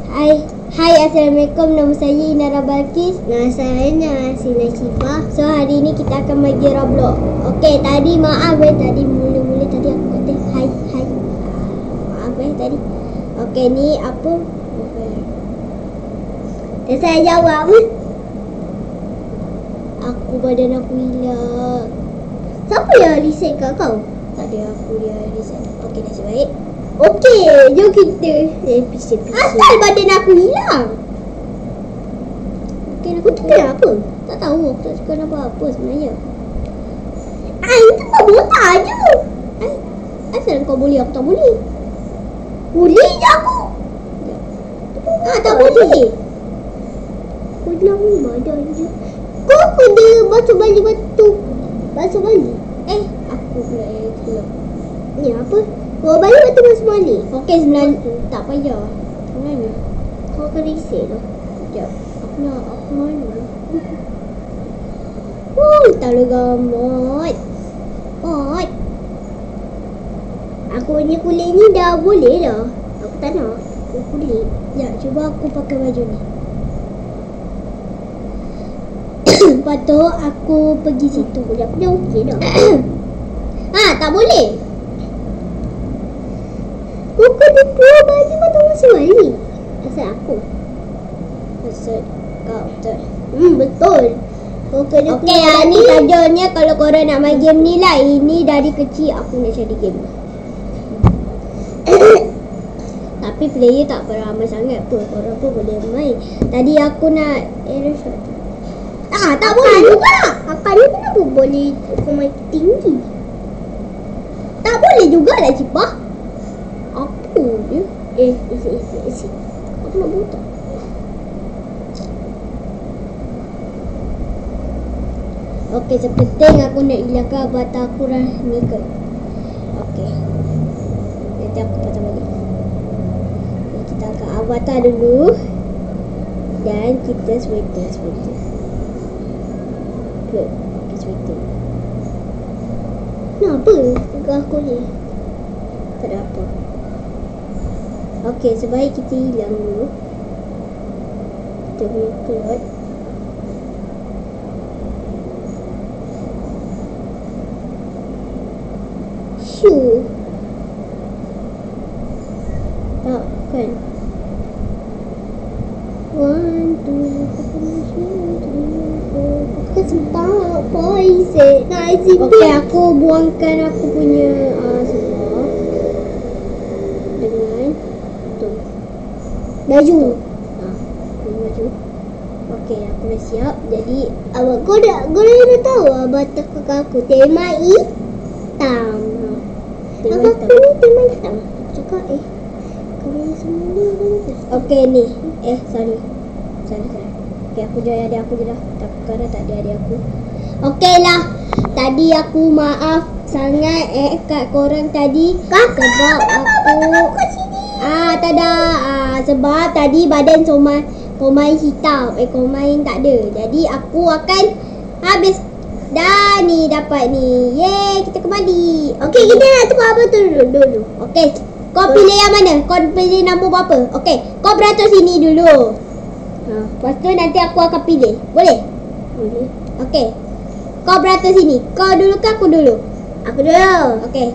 Hai, Assalamualaikum. Nama saya Inara Balkis. Nama saya Sina Syifa. So hari ni kita akan main game Roblox. Okey, tadi maaf tadi mula-mula tadi aku kata hai. Maaf tadi. Okey, ni apa? Dan saya jawab. Badan aku hilang. Siapa yang reset kat kau? Tak ada, aku dia reset. Okey, nasib baik. Okey, jom kita PC. Asal badan aku hilang? Okey, aku kena apa? Tak tahu, aku tak suka apa sebenarnya. Itu kau botak je. Asal kau boleh, aku tak boleh. Boleh je aku. Tak boleh. Aku hilang badan je. Kau kena basuh balik batu. Basuh balik? Aku pula keluar. Ni apa? Kau balik batu basuh balik? Okey, sebenarnya tak payah. Sebenarnya kau akan reset lah. Sekejap. Aku mana? Terlalu gamut. Aku punya kulit ni dah boleh dah. Aku tak nak. Kulit. Sekejap, cuba aku pakai baju ni. Lepas tu aku pergi situ. Sekejap, dah okey dah. Tak boleh. Kau kena keluar balik atau masuk balik? Asal aku? Asal kau betul. Betul. Kau kena keluar. Okey, ni tajuknya kalau korang nak main game ni lah. Ini dari kecil aku nak cari game. Tapi player tak ramai sangat pun. Korang pun boleh main. Tadi aku nak arrow shot. Tak boleh juga. Akalnya kenapa boleh kau main tinggi? Tak boleh jugalah Cipah. Apa dia? Isi. Aku nak buta. Okey, sepenting aku nak hilangkan avatar aku ni ke. Okey. Nanti aku pasang balik. Kita angkat avatar dulu. Dan kita sweater. Good. Okay, sweater. Kenapa? Tegak aku ni. Tak ada apa. Okey, sebaik kita hilang dulu. Kita punya cloth. Shoe. Tak, kan? 1, 2, 3, 4. Sempat poison. Okey, aku buangkan aku punya semua dengan tu baju. Baju. Okey, aku dah siap. Jadi kau dah tahu avatar kakak aku tema hitam. Aku ni tema hitam. Aku cakap kau ni semua ni. Okey ni. Sorry. Okey, aku je adik aku je dah. Sekarang tak ada adik aku. Okey lah. Tadi aku maaf sangat kat korang tadi. Sebab aku kat sini. Tak ada. Sebab tadi badan Komai hitam. Komai tak ada. Jadi aku akan habis. Dah ni dapat ni. Yeay, kita kembali. Okey, kita nak tukar apa tu dulu. Okey, kau pilih yang mana? Kau pilih nombor berapa? Okey, kau beratur sini dulu. Lepas tu nanti aku akan pilih. Boleh? Boleh. Okey. Kau beratur sini. Kau dulu ke aku dulu? Aku dulu. Okey,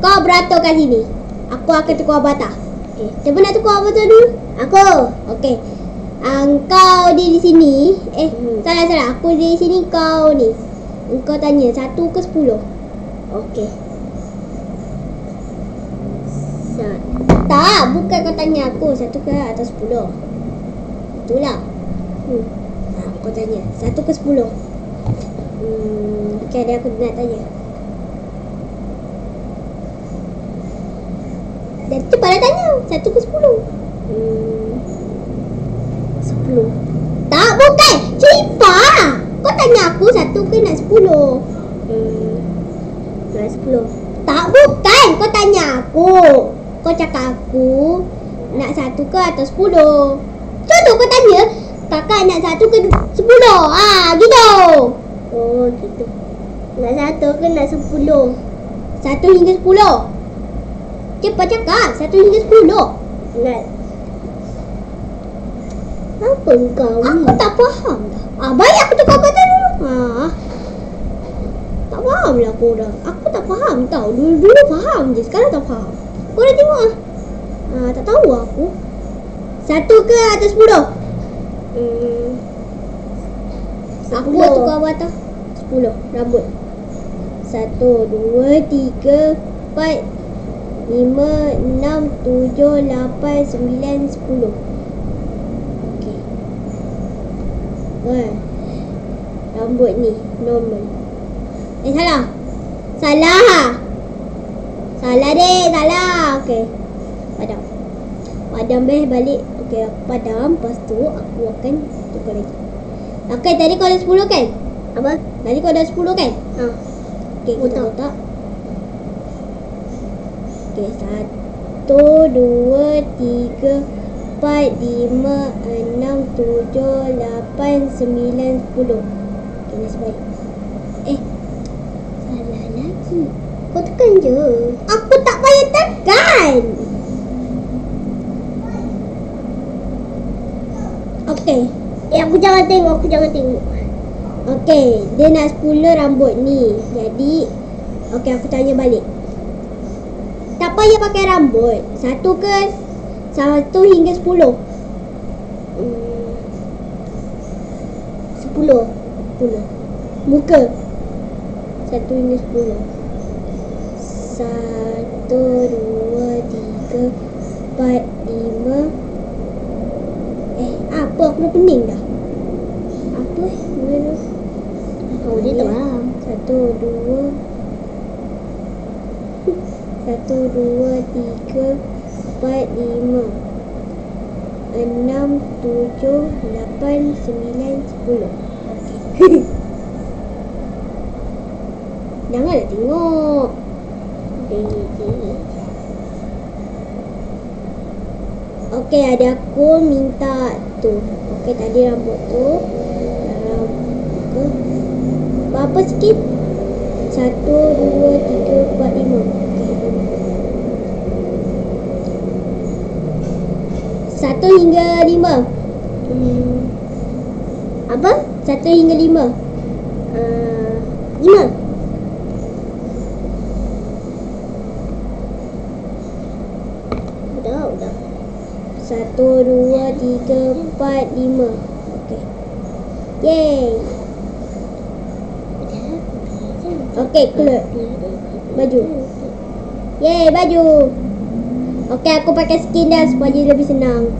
kau beratur kat sini. Aku akan tukar avatar. Okey. Siapa nak tukar avatar dulu? Aku. Okey. Kau di sini. Salah. Aku di sini, kau ni. Kau tanya 1 ke 10? Okey. Tak, bukan kau tanya aku 1 ke atau 10. Itulah. Kau tanya 1 ke 10. Okey, ada aku nak tanya. Dan cepatlah tanya 1 ke 10. 10. Tak, bukan. Cepat. Kau tanya aku 1 ke nak 10. Nak 10. Tak, bukan. Kau tanya aku. Kau cakap aku nak 1 ke atau 10. Contoh kau tanya, kakak nak 1 ke 10? Gitu. Oh, gitu. Nak 1 ke nak 10? 1 hingga 10. Cepat cakap. 1 hingga 10. Nak Apa kau ni? Aku tak faham dah. Baik aku tukar button dulu. Tak faham lah korang. Aku tak faham tau. Dulu faham je. Sekarang tak faham. Korang tengok lah. Tak tahu aku. 1 ke atas 10? Aku tukar button 10 rambut. 1, 2, 3, 4, 5, 6, 7, 8, 9, 10. Okey. Rambut ni normal. Salah. Salah deh, salah. Okey. Padam balik. Okey, aku padam. Lepas tu aku akan tukar lagi. Okey, tadi kau ada 10 kan? Apa? Tadi kau ada 10 kan? Okey, kita kotak. Okey, 1, 2, 3, 4, 5, 6, 7, 8, 9, 10. Okey, nasib baik. Salah lagi. Kau tekan je. Aku tak payah tekan. Okey. Aku jangan tengok. Okey, dia nak 10 rambut ni. Jadi, okey aku tanya balik. Tak payah pakai rambut. 1 ke 1 hingga 10? 10. Muka 1 hingga 10. 1, 2, 3, 4, 5. Apa aku dah pening dah. Apa mana? Dia tak faham. 1, 2, 3, 4, 5, 6, 7, 8, 9, 10. Okey. Janganlah tengok. Okey, ada aku minta tu. Okey, tadi rambut tu. Berapa sikit? 1, 2, 3, 4, 5. Okey. 1 hingga 5. Apa? 1 hingga 5. 5. Udah. 1, 2, 3, 4, 5. Okey. Yeay. Okey, keluar. Baju. Yeay, baju. Okey, aku pakai skin dah supaya lebih senang.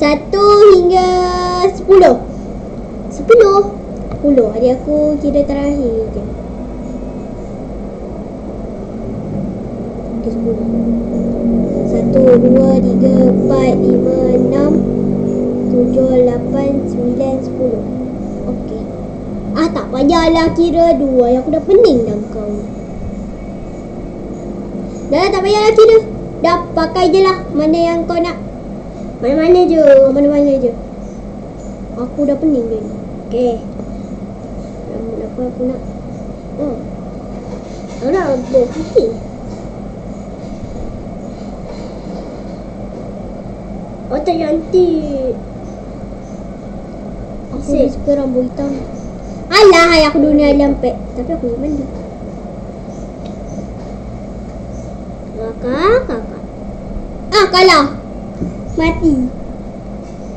1 hingga 10. 10. Adik aku kira terakhir je. Okey, 10. 1, 2, 3, 4, 5, 6, 7, 8, 9, 10. Okey. Tak payahlah kira 2. Aku dah pening dah kau. Dah tak payahlah kira. Dah pakai je lah. Mana yang kau nak. Mana-mana je. Aku dah pening dah ni. Okey. Rambut apa aku nak. Rambut putih. Tak cantik. Aku suka rambut hitam. Alah, aku dunia lempek. Tapi aku nak mandi. Kakak. Kalah. Mati.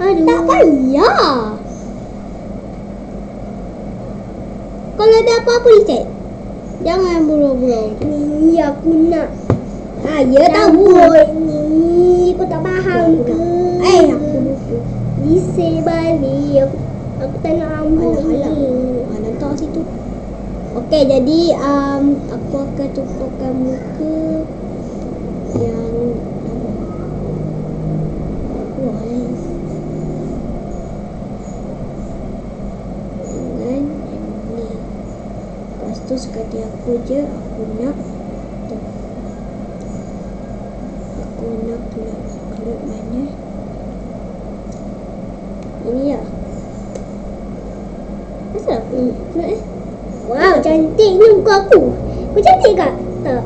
Aduh. Tak payah. Kalau ada apa-apa reset. Jangan burau-burau. Ni aku nak. Ya tahu. Ni kau tak faham ke? Aku lupa. Reset balik. Aku tak nak rambut ni. Nanti situ. Okey, jadi aku akan tukarkan muka yang dengan ni. Lepas tu sekali aku je aku nak tu. Aku nak keluar mana? Ini ya. Asal aku keluar Wow, cantiknya muka aku. Kau cantik tak? Tak.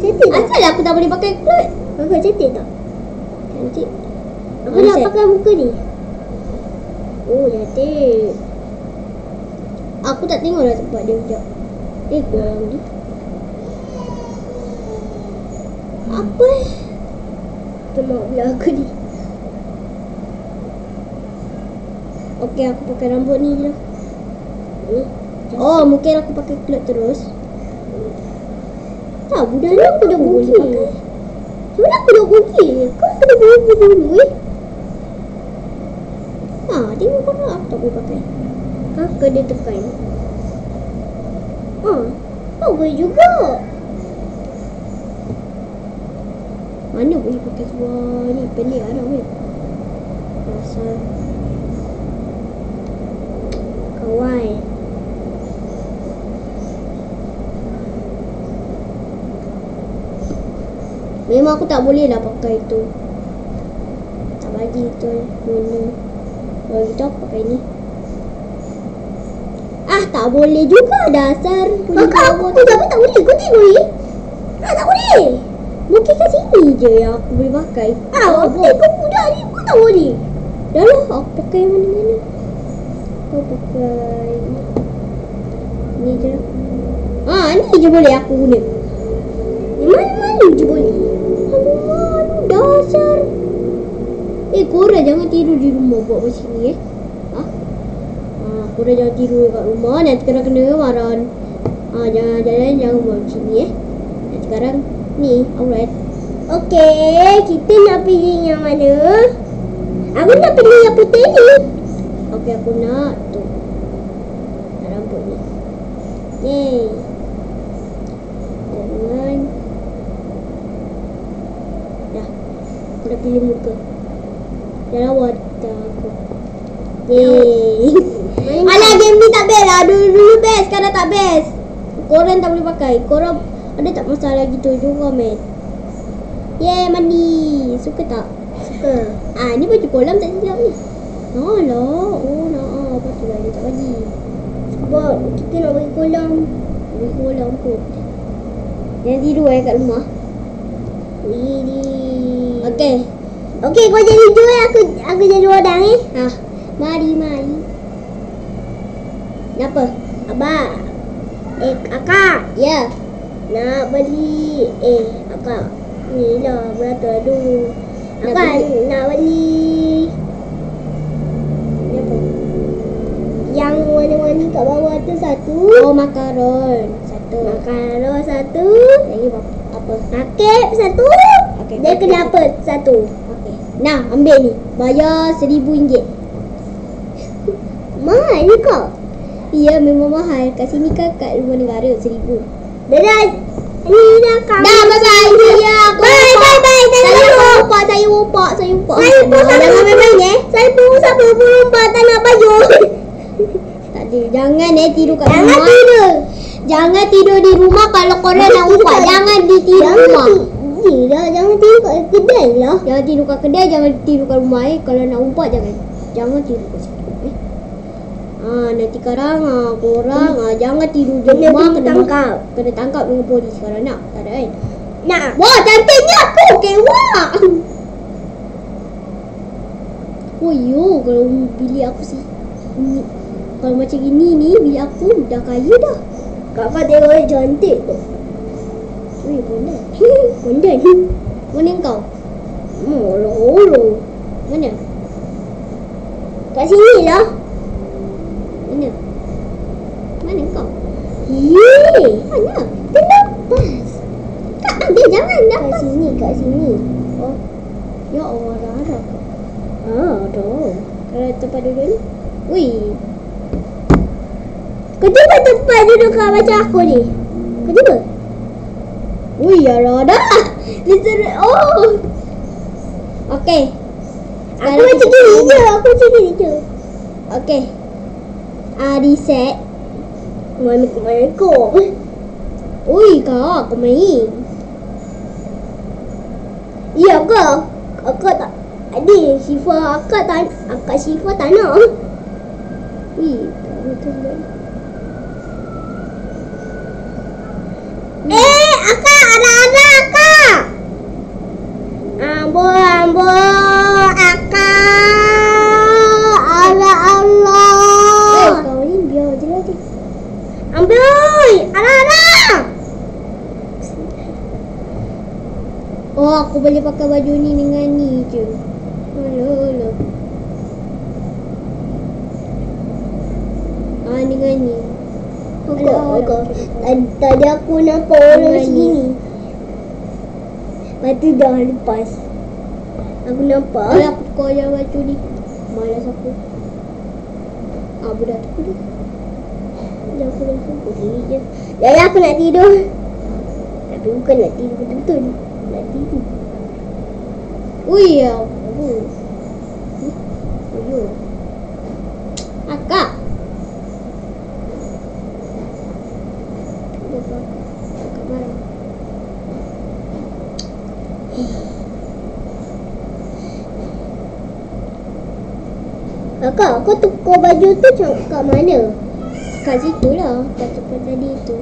Cantik tak? Asal aku tak boleh pakai cloth? Kau cantik tak? Cantik. Aku nak pakai muka ni. Oh, cantik. Aku tak tengok dah tempat dia sekejap. Korang ni. Apa? Tengok belah aku ni. Okey, aku pakai rambut ni je. Oh, mungkin aku pakai klip terus. Tak, budak ni aku dah boleh pakai. Sebenarnya aku dah okey. Kau kena boleh dulu tengok korang aku tak boleh pakai. Kakak dia tekan. Kau boleh juga. Mana boleh pakai seluar ni? Pelik lah weh. Pasal kawan. Memang aku tak boleh lah pakai tu. Tak bagi tu guna. Kalau gitu aku pakai ni. Tak boleh juga dasar. Kakak aku tu tapi tak boleh. Kau tengok ni. Tak boleh. Mungkin kat sini je yang aku boleh pakai. Okey, kau budak ni kau tak boleh. Dah lah, aku pakai mana-mana. Kau pakai ni je. Ni je boleh aku guna. Mana-mana je boleh. Aduh, dasar. Korang jangan tidur di rumah buat macam ni korang jangan tidur kat rumah. Nanti korang kena marah. Jangan buat macam ni Dan sekarang ni, alright. Okey, kita nak pilih yang mana? Aku nak pilih yang putih ni. Okey, aku nak tu. Nak rambut ni. Yeay. Jangan. Dah. Aku dah pilih muka. Dah wadah aku. Yeay. Alah, game ni tak best lah. Dulu best, sekarang tak best. Korang tak boleh pakai. Korang ada tak masalah gitu juga, men? Yeay, mandi. Suka tak? Suka. Ni baju kolam tak silap ni. Alah. Nak. Apa tu lah dia tak bagi. Sebab kita nak bagi kolam. Bagi kolam kot. Jangan tidur kat rumah. Okey, kau jadi hijau aku jadi wadang Mari. Kenapa? Abang. Akak. Ya. Nak beli. Akak. Ni lah beratur dulu. Akak nak beli. Ni apa? Yang warna-warni kat bawah tu satu. Makaron. Satu. Lagi apa? Rakit satu. Okay, dia kena apa? Satu. Okey. Nah, ambil ni. Bayar RM1,000. Mahal ni kau? Ya, memang mahal. Kat sini kan kat luar negara RM1,000. Dah. Ni dah kamu. Dah, bye-bye. Bye. Saya umpak. Jangan main-main Saya pun siapa pun umpak tak nak baju. Tak ada. Jangan tidur kat rumah. Jangan tidur di rumah kalau korang nak umpak. Jangan tidur rumah. Jangan tidur kat kedai lah. Jangan tidur kat kedai, jangan tidur kat rumah Kalau nak umpak jangan tidur kat situ nanti sekarang korang jangan tidur di rumah. Kena tangkap dengan polis sekarang. Nak? Tak ada kan? Nak. Wah, cantiknya aku. Kewak. Kalau bilik aku sih kalau macam gini ni, bilik aku dah kaya dah. Kakak tengok cantik tu. Bondan. Mana kau? Olo. Mana? Kat sini lah. Mana kau? Mana? Kenapa? Kak ambil, jangan dapat. Kat sini. Ya Allah, ada. Ada. Kalau tempat duduk ni. Kau cuba tempat duduk kat macam aku ni. Kau cuba. Ya Roda. Okey. Aku macam gini je. Okey. Reset. Assalamualaikum. Kak main. Ya kak. Akak tak. Adik Syifa akak Syifa tak nak. Akak ada akak. Ambo akak. Ada pakai baju ni dengan ni je. Alah. Dengan ni. Agak. Tadi aku nampak orang sini. Lepas tu dah lepas. Aku nampak. Kalau aku tukar je baju ni. Malas aku. Budak tu dia. Dah aku rasa boleh je. Dah aku nak tidur. Tapi bukan nak tidur betul-betul. Nak tidur. Ui ya. Akak. Akak marah. Kakak, kau tukar baju tu kat mana? Kat situ lah. Kat tempat tadi tu.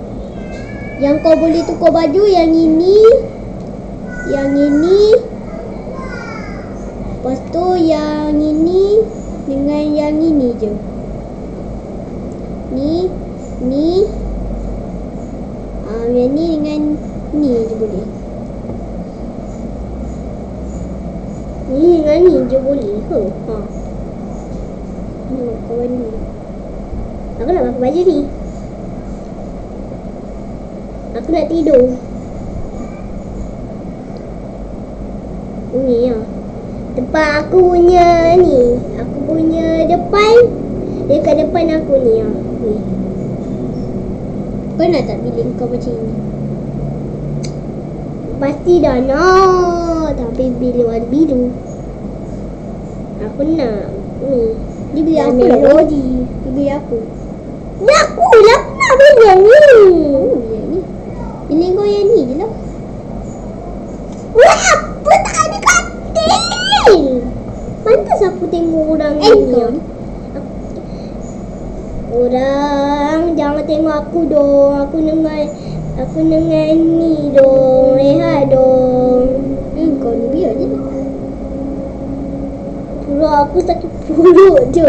Yang kau boleh tukar baju yang ini. Yang ini. Lepas tu yang ini dengan yang ini je. Ni. Yang ni dengan ni je boleh. Ni dengan ni je boleh ke? Kau baju ni. Aku nak pakai baju ni. Aku nak tidur. Ni lah. Tempat aku punya ni. Aku punya depan. Dekat depan aku ni lah. Ni. Kau nak tak pilih kau macam ni? Pasti dah nak. Tapi bila warna biru. Aku nak ni. Dia beli Yang aku lah. melodi. Dia beli aku. Dah aku lah. Aku nak beli yang ni. Yang ni. Pilih kau yang ni je lah. Wah, apa tak ada katil? Pantas aku tengok orang ni. Kau ni. Orang jangan tengok aku dong. Aku dengan ni dong. Rehat dong. Kau ni biar je. Perut aku sakit perut je.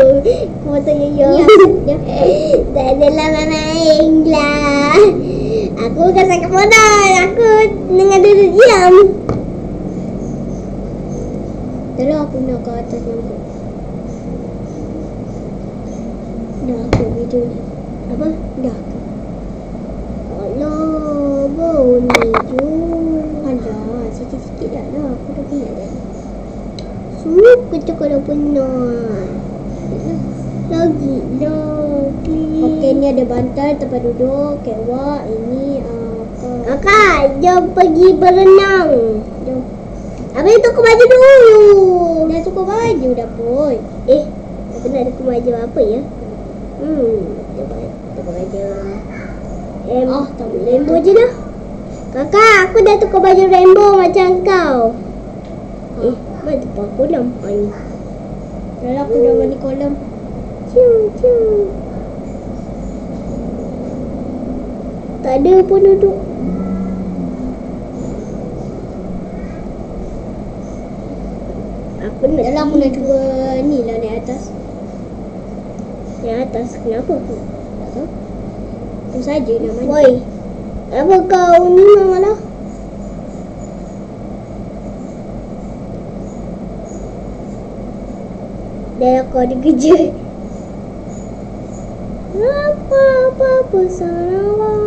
Kau tanya ya. Ya. Tak adalah main lah. Aku bukan sakit perut. Aku dengan duduk diam. Dah aku nak ke atas lampu. Dah aku video ni. Apa? Dah. Allah, boleh je. Alah, sikit-sikit dah lah. Aku dah penat dah. Suka kalau penat. Lagi dah. Okey, ni ada bantal tempat duduk, kewak, ini Kakak, jom pergi berenang. Jom. Habis tukar baju dulu. Dah tukar baju dah pun. Aku nak tukar baju apa ya? Tukar baju tak boleh. rainbow je dah. Kakak, aku dah tukar baju rainbow macam kau. Mana tukar kolam? Ni. Dah aku dah mandi kolam. Cium. Tak ada pun duduk. Aku nak Dah aku nak cuba ni lah naik atas. Yang atas kenapa? Tak tahu. Tu saja nak mandi. Woi, apa kau ni malah? Dah kau ada kerja. Apa salah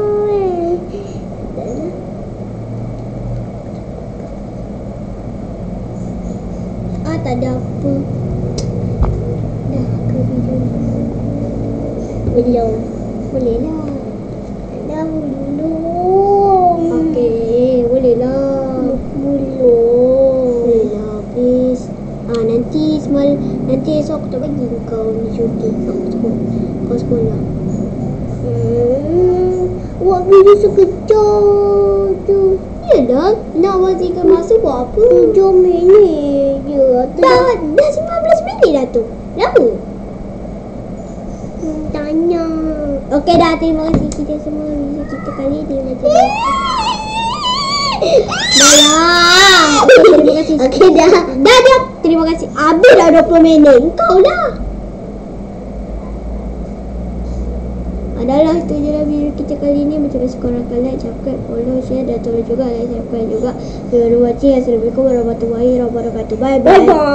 tak ada apa. Dah ke video ni. Belum. Boleh lah. Dah belum. Okey, boleh lah. Boleh lah, please. Nanti esok aku tak bagi kau ni cuti. Kau sekolah. Buat video sekejap tu. Yelah, nak wazikan masa buat apa? 7 minit je. Dah 15 minit dah tu. Kenapa? Tanya. Okey dah, terima kasih kita semua. Kita kali ni macam ni. Dah lah. Okay, terima kasih. Okey dah. Dah. Terima kasih. Habis dah 20 minit. Kau lah. Adalah itu je lah video kita kali kali ini. Macam biasa korang akan like, subscribe, follow, share dan tolong juga like, subscribe juga. Terima kasih. Assalamualaikum warahmatullahi wabarakatuh. Bye bye.